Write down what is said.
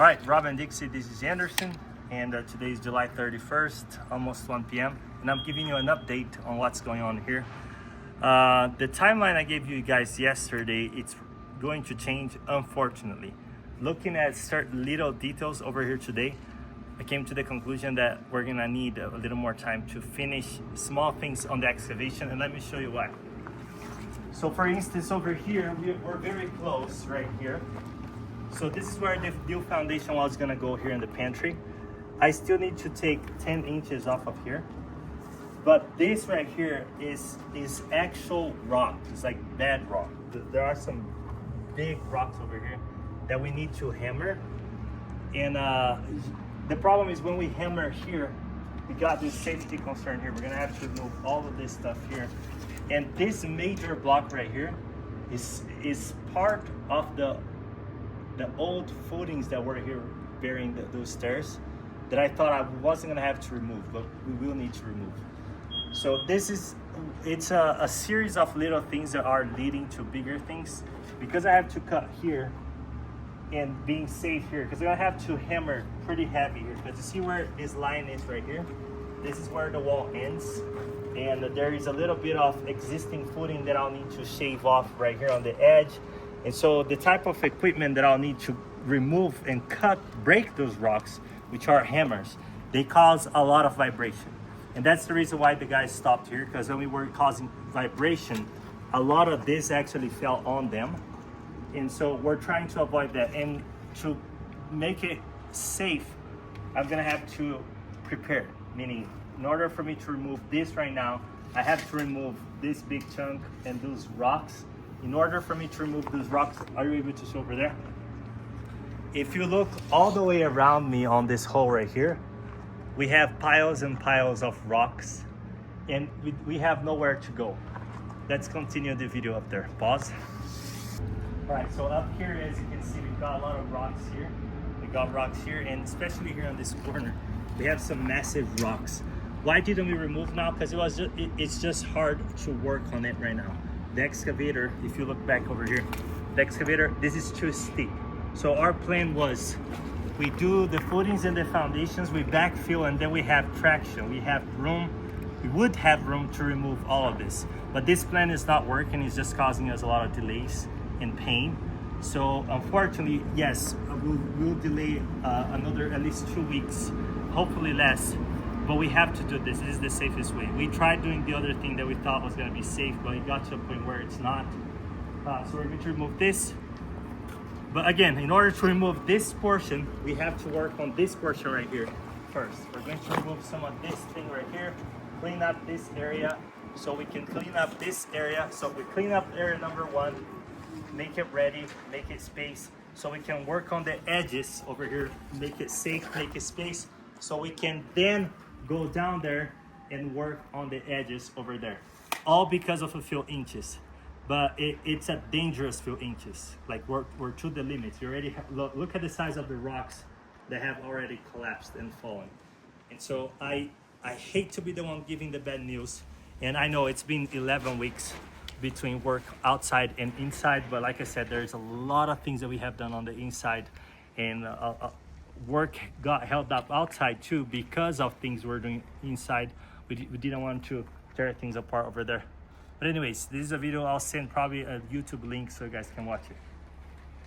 All right, Rob and Dixie, this is Anderson, and today is July 31st, almost 1 p.m., and I'm giving you an update on what's going on here. The timeline I gave you guys yesterday, it's going to change, unfortunately. Looking at certain little details over here today, I came to the conclusion that we're gonna need a little more time to finish small things on the excavation, and let me show you why. So for instance, over here, we're very close right here. So this is where the new foundation wall is gonna go here in the pantry. I still need to take 10 inches off of here. But this right here is actual rock. It's like bad rock. There are some big rocks over here that we need to hammer. And the problem is when we hammer here, we got this safety concern here. We're gonna have to remove all of this stuff here. And this major block right here is part of the old footings that were here bearing those stairs that I thought I wasn't gonna have to remove, but we will need to remove. So it's a series of little things that are leading to bigger things. Because I have to cut here and being safe here, because I'm gonna have to hammer pretty heavy here. But you see where this line is right here? This is where the wall ends. And there is a little bit of existing footing that I'll need to shave off right here on the edge. And so the type of equipment that I'll need to remove and break those rocks, which are hammers, they cause a lot of vibration. And that's the reason why the guys stopped here, because when we were causing vibration, a lot of this actually fell on them. And so we're trying to avoid that. And to make it safe, I'm gonna have to prepare, meaning in order for me to remove this right now, I have to remove this big chunk and those rocks. In order for me to remove those rocks, are you able to see over there? If you look all the way around me on this hole right here, we have piles and piles of rocks, and we have nowhere to go. Let's continue the video up there. Pause. All right, so up here, as you can see, we've got a lot of rocks here. We got rocks here, and especially here on this corner, we have some massive rocks. Why didn't we remove now? Because it's just hard to work on it right now. The excavator, if you look back over here, the excavator, this is too steep. So our plan was, we do the footings and the foundations, we backfill, and then we have traction. We have room, we would have room to remove all of this. But this plan is not working, it's just causing us a lot of delays and pain. So unfortunately, yes, we'll delay another at least 2 weeks, hopefully less. But we have to do this. This is the safest way. We tried doing the other thing that we thought was gonna be safe, but it got to a point where it's not. So we're going to remove this. But again, in order to remove this portion, we have to work on this portion right here first. We're going to remove some of this thing right here, clean up this area, so we can clean up this area. So we clean up area number 1, make it ready, make it space, so we can work on the edges over here, make it safe, make it space, so we can then go down there and work on the edges over there. All because of a few inches. But it's a dangerous few inches. Like we're to the limits. You already look at the size of the rocks that have already collapsed and fallen. And so I hate to be the one giving the bad news. And I know it's been 11 weeks between work outside and inside. But like I said, there's a lot of things that we have done on the inside. And work got held up outside too because of things we're doing inside. We didn't want to tear things apart over there. But anyways, this is a video I'll send probably a YouTube link so you guys can watch it.